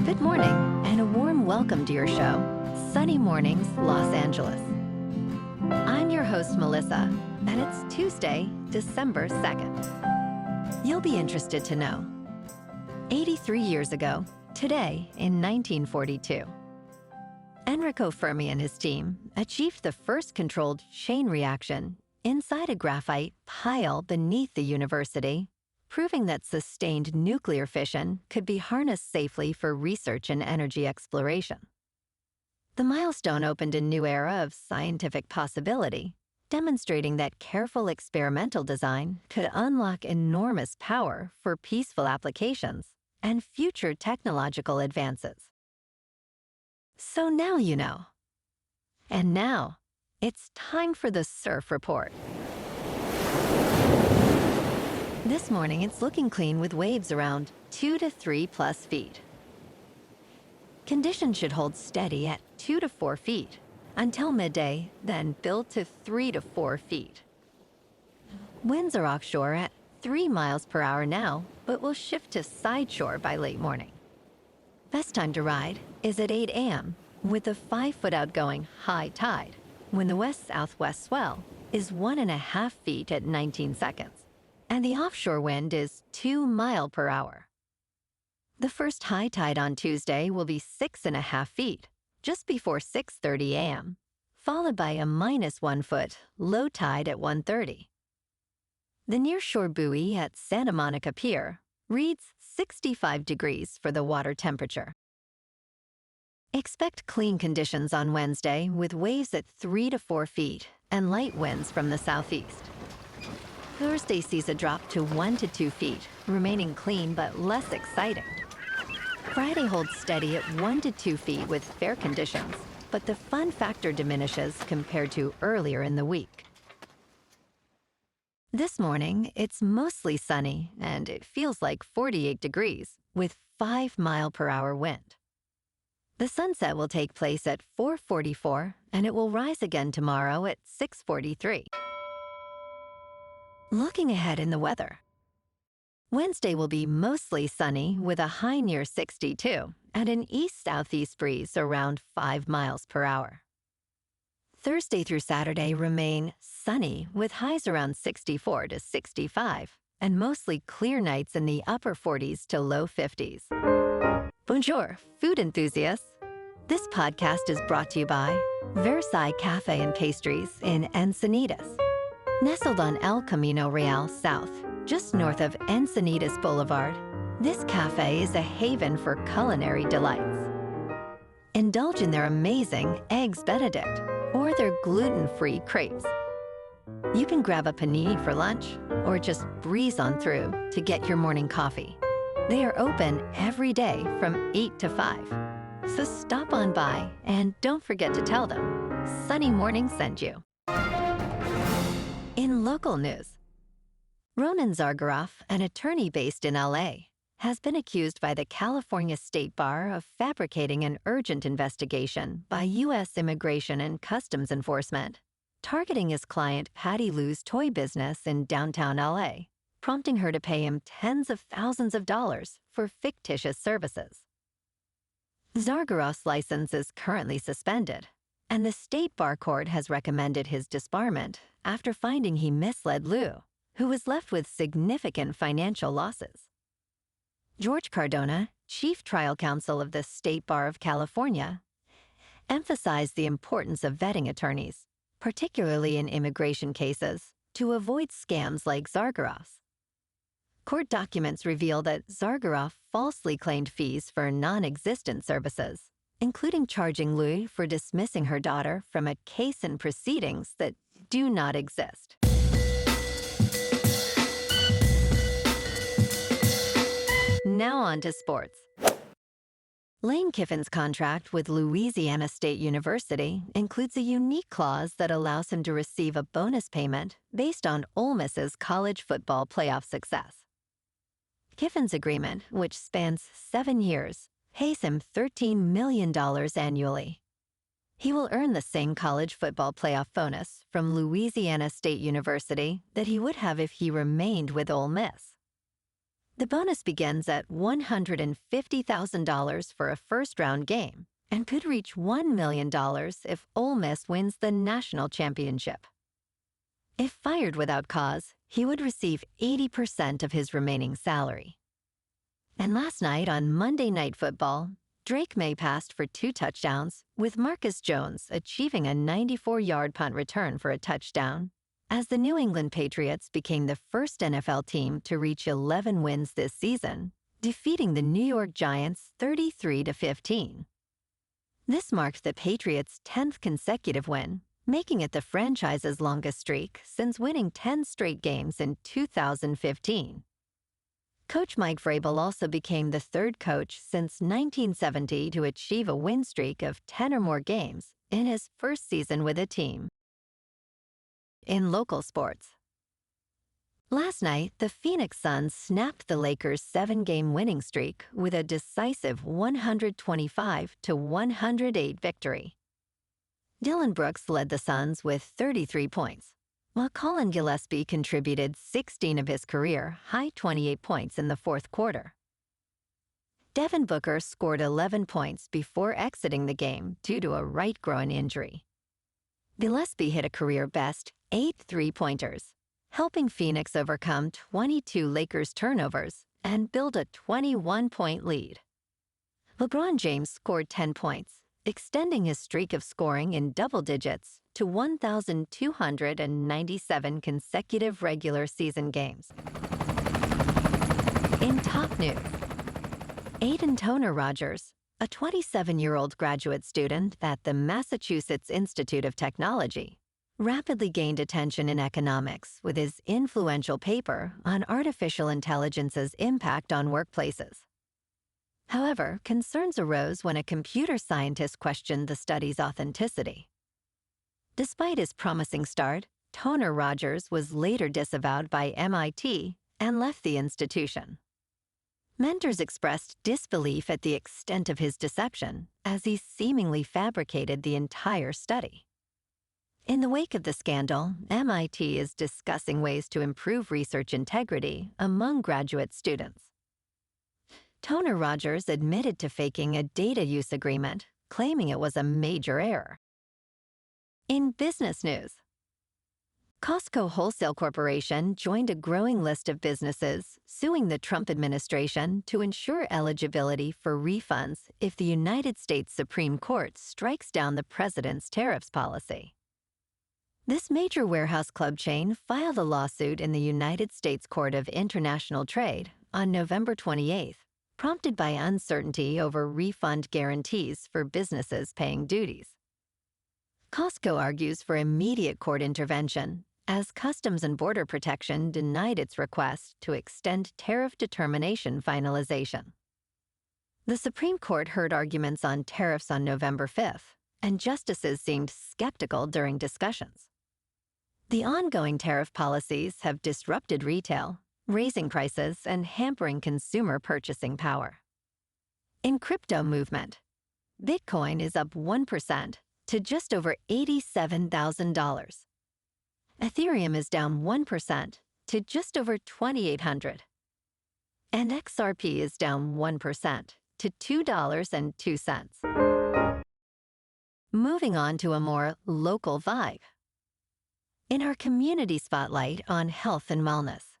Good morning, and a warm welcome to your show, Sunny Mornings, Los Angeles. I'm your host, Melissa, and it's Tuesday, December 2nd. You'll be interested to know. 83 years ago, today in 1942, Enrico Fermi and his team achieved the first controlled chain reaction inside a graphite pile beneath the university, proving that sustained nuclear fission could be harnessed safely for research and energy exploration. The milestone opened a new era of scientific possibility, demonstrating that careful experimental design could unlock enormous power for peaceful applications and future technological advances. So now you know. And now, it's time for the Surf Report. This morning, it's looking clean with waves around 2 to 3 plus feet. Conditions should hold steady at 2 to 4 feet until midday, then build to 3 to 4 feet. Winds are offshore at 3 miles per hour now, but will shift to sideshore by late morning. Best time to ride is at 8 a.m. with a 5-foot outgoing high tide, when the west-southwest swell is 1.5 feet at 19 seconds. And the offshore wind is 2 miles per hour. The first high tide on Tuesday will be 6.5 feet, just before 6:30 a.m., followed by a -1 foot low tide at 1:30. The nearshore buoy at Santa Monica Pier reads 65 degrees for the water temperature. Expect clean conditions on Wednesday with waves at 3 to 4 feet and light winds from the southeast. Thursday sees a drop to 1 to 2 feet, remaining clean but less exciting. Friday holds steady at 1 to 2 feet with fair conditions, but the fun factor diminishes compared to earlier in the week. This morning, it's mostly sunny and it feels like 48 degrees with 5 mile per hour wind. The sunset will take place at 4:44 and it will rise again tomorrow at 6:43. Looking ahead in the weather. Wednesday will be mostly sunny with a high near 62 and an east-southeast breeze around 5 miles per hour. Thursday through Saturday remain sunny with highs around 64 to 65 and mostly clear nights in the upper 40s to low 50s. Bonjour, food enthusiasts. This podcast is brought to you by Versailles Cafe and Pastries in Encinitas. Nestled on El Camino Real South, just north of Encinitas Boulevard, this cafe is a haven for culinary delights. Indulge in their amazing Eggs Benedict or their gluten-free crepes. You can grab a panini for lunch or just breeze on through to get your morning coffee. They are open every day from 8 to 5. So stop on by and don't forget to tell them Sunny Morning sent you. In local news, Ronen Zargarof, an attorney based in LA, has been accused by the California State Bar of fabricating an urgent investigation by U.S. Immigration and Customs Enforcement, targeting his client Patty Lou's toy business in downtown LA, prompting her to pay him tens of thousands of dollars for fictitious services. Zargarof's license is currently suspended, and the State Bar Court has recommended his disbarment after finding he misled Lou, who was left with significant financial losses. George Cardona, Chief Trial Counsel of the State Bar of California, emphasized the importance of vetting attorneys, particularly in immigration cases, to avoid scams like Zargarof's. Court documents reveal that Zargarof falsely claimed fees for non-existent services, including charging Louis for dismissing her daughter from a case and proceedings that do not exist. Now on to sports. Lane Kiffin's contract with Louisiana State University includes a unique clause that allows him to receive a bonus payment based on Ole Miss's college football playoff success. Kiffin's agreement, which spans 7 years, pays him $13 million annually. He will earn the same college football playoff bonus from Louisiana State University that he would have if he remained with Ole Miss. The bonus begins at $150,000 for a first-round game and could reach $1 million if Ole Miss wins the national championship. If fired without cause, he would receive 80% of his remaining salary. And last night on Monday Night Football, Drake May passed for 2 touchdowns, with Marcus Jones achieving a 94-yard punt return for a touchdown, as the New England Patriots became the first NFL team to reach 11 wins this season, defeating the New York Giants 33-15. This marked the Patriots' 10th consecutive win, making it the franchise's longest streak since winning 10 straight games in 2015. Coach Mike Vrabel also became the third coach since 1970 to achieve a win streak of 10 or more games in his first season with a team. In local sports, last night, the Phoenix Suns snapped the Lakers' 7-game winning streak with a decisive 125-108 victory. Dillon Brooks led the Suns with 33 points, while Colin Gillespie contributed 16 of his career-high 28 points in the fourth quarter. Devin Booker scored 11 points before exiting the game due to a right groin injury. Gillespie hit a career-best 8 three-pointers, helping Phoenix overcome 22 Lakers turnovers and build a 21-point lead. LeBron James scored 10 points, extending his streak of scoring in double digits to 1,297 consecutive regular season games. In top news, Aidan Toner-Rodgers, a 27-year-old graduate student at the Massachusetts Institute of Technology, rapidly gained attention in economics with his influential paper on artificial intelligence's impact on workplaces. However, concerns arose when a computer scientist questioned the study's authenticity. Despite his promising start, Toner-Rodgers was later disavowed by MIT and left the institution. Mentors expressed disbelief at the extent of his deception, as he seemingly fabricated the entire study. In the wake of the scandal, MIT is discussing ways to improve research integrity among graduate students. Toner-Rodgers admitted to faking a data use agreement, claiming it was a major error. In business news, Costco Wholesale Corporation joined a growing list of businesses suing the Trump administration to ensure eligibility for refunds if the United States Supreme Court strikes down the president's tariffs policy. This major warehouse club chain filed a lawsuit in the United States Court of International Trade on November 28th, prompted by uncertainty over refund guarantees for businesses paying duties. Costco argues for immediate court intervention, as Customs and Border Protection denied its request to extend tariff determination finalization. The Supreme Court heard arguments on tariffs on November 5th, and justices seemed skeptical during discussions. The ongoing tariff policies have disrupted retail, raising prices and hampering consumer purchasing power. In crypto movement, Bitcoin is up 1% to just over $87,000. Ethereum is down 1% to just over $2,800. And XRP is down 1% to $2.02. Moving on to a more local vibe. In our community spotlight on health and wellness,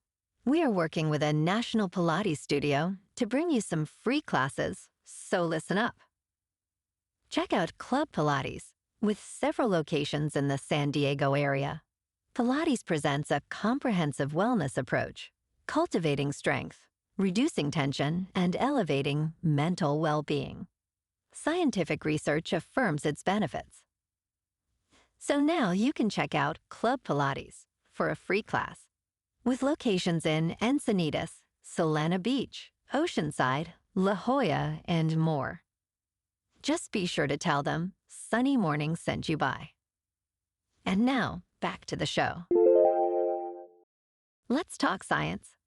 we are working with a national Pilates studio to bring you some free classes, so listen up. Check out Club Pilates, with several locations in the San Diego area. Pilates presents a comprehensive wellness approach, cultivating strength, reducing tension, and elevating mental well-being. Scientific research affirms its benefits. So now you can check out Club Pilates for a free class, with locations in Encinitas, Solana Beach, Oceanside, La Jolla, and more. Just be sure to tell them Sunny Morning sent you by. And now, back to the show. Let's talk science.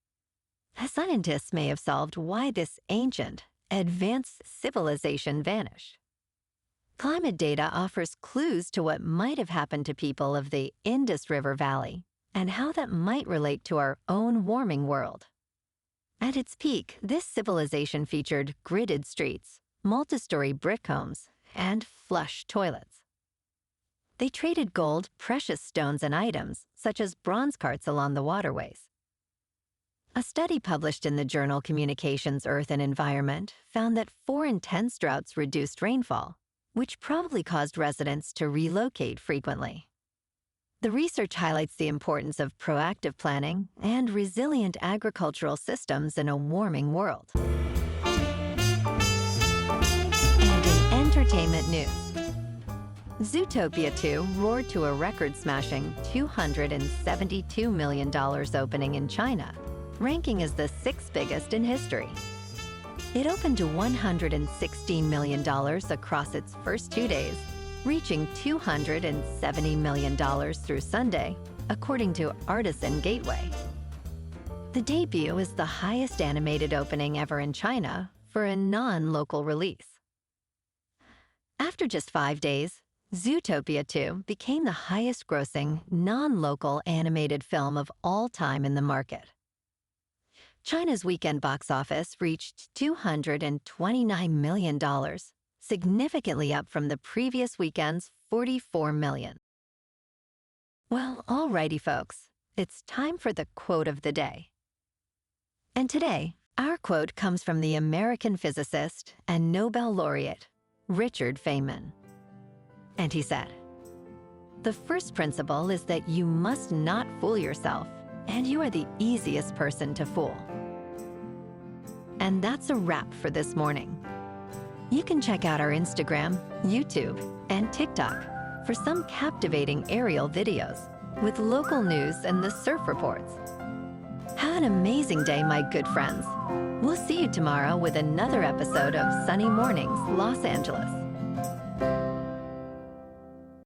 Scientists may have solved why this ancient, advanced civilization vanished. Climate data offers clues to what might have happened to people of the Indus River Valley and how that might relate to our own warming world. At its peak, this civilization featured gridded streets, multi-story brick homes, and flush toilets. They traded gold, precious stones, and items, such as bronze carts along the waterways. A study published in the journal Communications, Earth and Environment found that 4 intense droughts reduced rainfall, which probably caused residents to relocate frequently. The research highlights the importance of proactive planning and resilient agricultural systems in a warming world. And in entertainment news, Zootopia 2 roared to a record-smashing $272 million opening in China, ranking as the 6th biggest in history. It opened to $116 million across its first 2 days, reaching $270 million through Sunday, according to Artisan Gateway. The debut is the highest animated opening ever in China for a non-local release. After just 5 days, Zootopia 2 became the highest-grossing, non-local animated film of all time in the market. China's weekend box office reached $229 million, significantly up from the previous weekend's $44 million. Well, alrighty, folks, it's time for the quote of the day. And today, our quote comes from the American physicist and Nobel laureate, Richard Feynman. And he said, "The first principle is that you must not fool yourself, and you are the easiest person to fool." And that's a wrap for this morning. You can check out our Instagram, YouTube, and TikTok for some captivating aerial videos with local news and the surf reports. Have an amazing day, my good friends. We'll see you tomorrow with another episode of Sunny Mornings, Los Angeles.